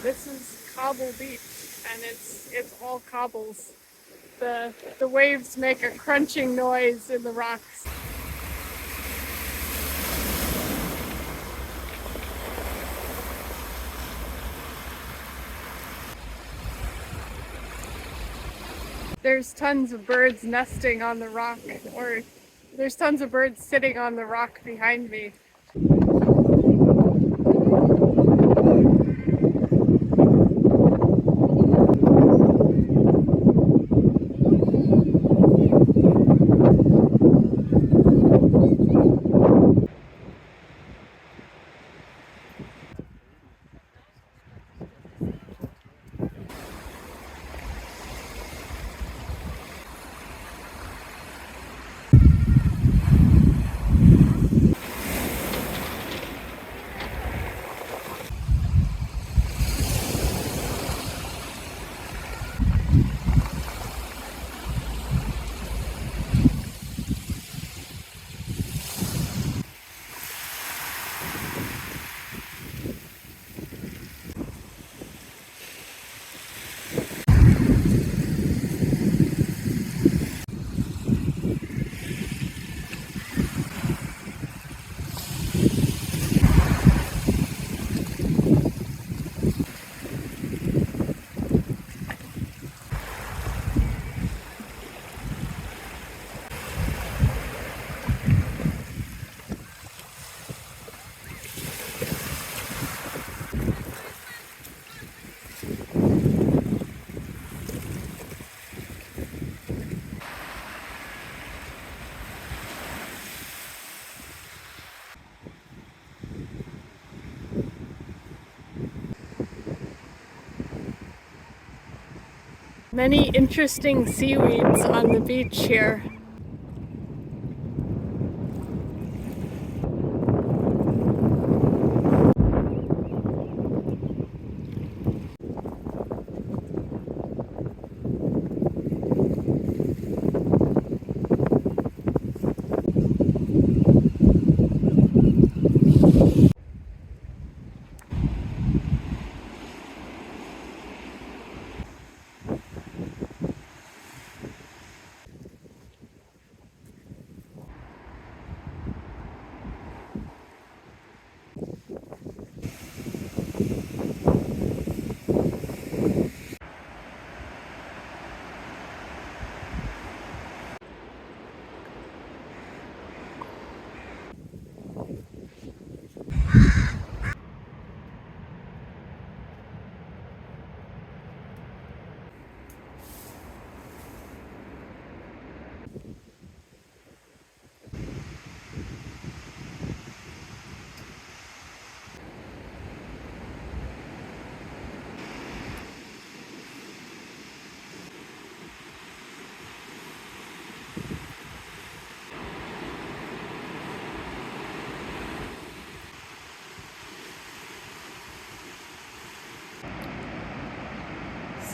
This is Cobble Beach, and it's all cobbles. The waves make a crunching noise in the rocks. There's tons of birds nesting on the rock, or there's tons of birds sitting on the rock behind me. Many interesting seaweeds on the beach here.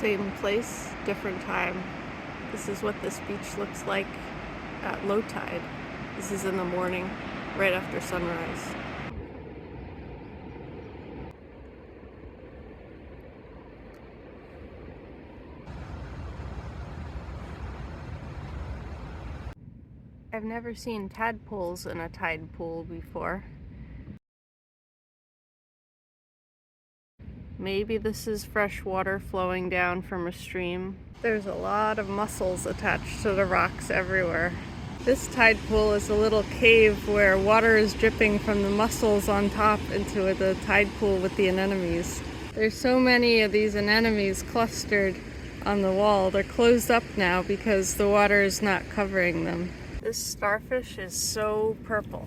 Same place, different time. This is what this beach looks like at low tide. This is in the morning, right after sunrise. I've never seen tadpoles in a tide pool before. Maybe this is fresh water flowing down from a stream. There's a lot of mussels attached to the rocks everywhere. This tide pool is a little cave where water is dripping from the mussels on top into the tide pool with the anemones. There's so many of these anemones clustered on the wall. They're closed up now because the water is not covering them. This starfish is so purple.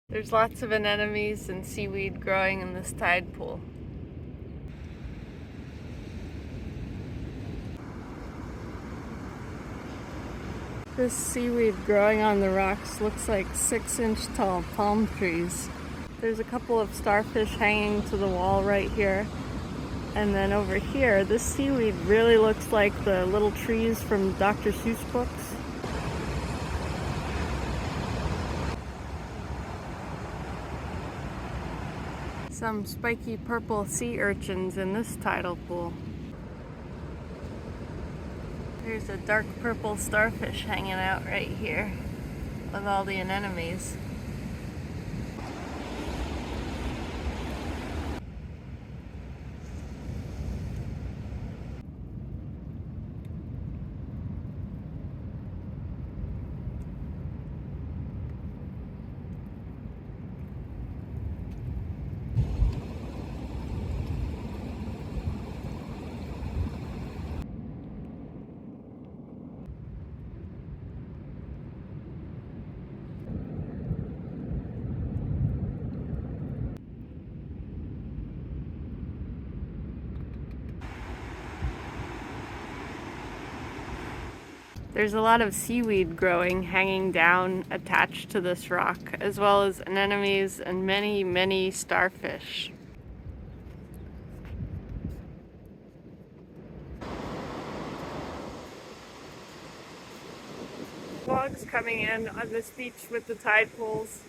There's lots of anemones and seaweed growing in this tide pool. This seaweed growing on the rocks looks like 6-inch tall palm trees. There's a couple of starfish hanging to the wall right here. And then over here, this seaweed really looks like the little trees from Dr. Seuss books. Some spiky purple sea urchins in this tidal pool. There's a dark purple starfish hanging out right here with all the anemones. There's a lot of seaweed growing, hanging down, attached to this rock, as well as anemones and many, many starfish. Logs coming in on this beach with the tide pools.